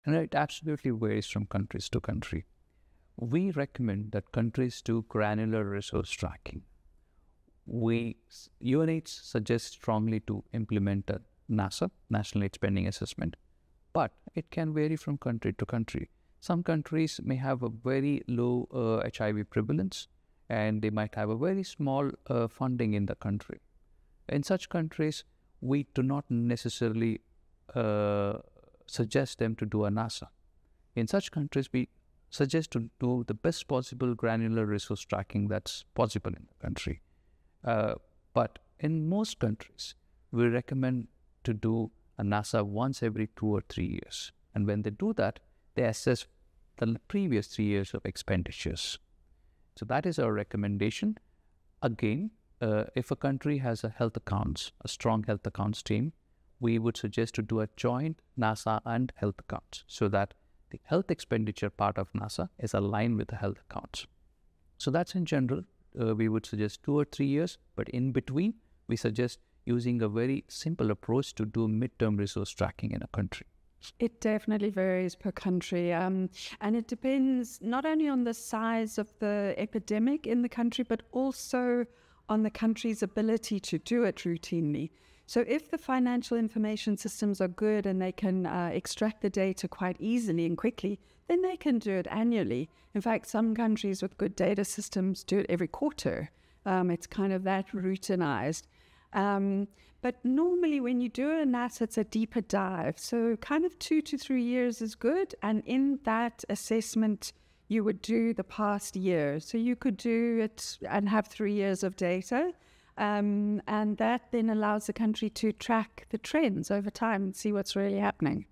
And it absolutely varies from countries to country. We recommend that countries do granular resource tracking. UNAIDS suggests strongly to implement a NASA, National Aid Spending Assessment, but it can vary from country to country. Some countries may have a very low HIV prevalence, and they might have a very small funding in the country. In such countries, we do not necessarily suggest them to do a NASA. In such countries, we suggest to do the best possible granular resource tracking that's possible in the country. But in most countries, we recommend to do a NASA once every 2 or 3 years. And when they do that, they assess the previous 3 years of expenditures. So that is our recommendation. Again, if a country has a strong health accounts team, we would suggest to do a joint NASA and health accounts so that the health expenditure part of NASA is aligned with the health accounts. So that's in general. We would suggest 2 or 3 years, but in between, we suggest using a very simple approach to do midterm resource tracking in a country. It definitely varies per country, and it depends not only on the size of the epidemic in the country, but also on the country's ability to do it routinely. So if the financial information systems are good and they can extract the data quite easily and quickly, then they can do it annually. In fact, some countries with good data systems do it every quarter. It's kind of that routinized. But normally when you do a NASA, it's a deeper dive. So kind of 2 to 3 years is good. And in that assessment, you would do the past year. So you could do it and have 3 years of data. And that then allows the country to track the trends over time and see what's really happening.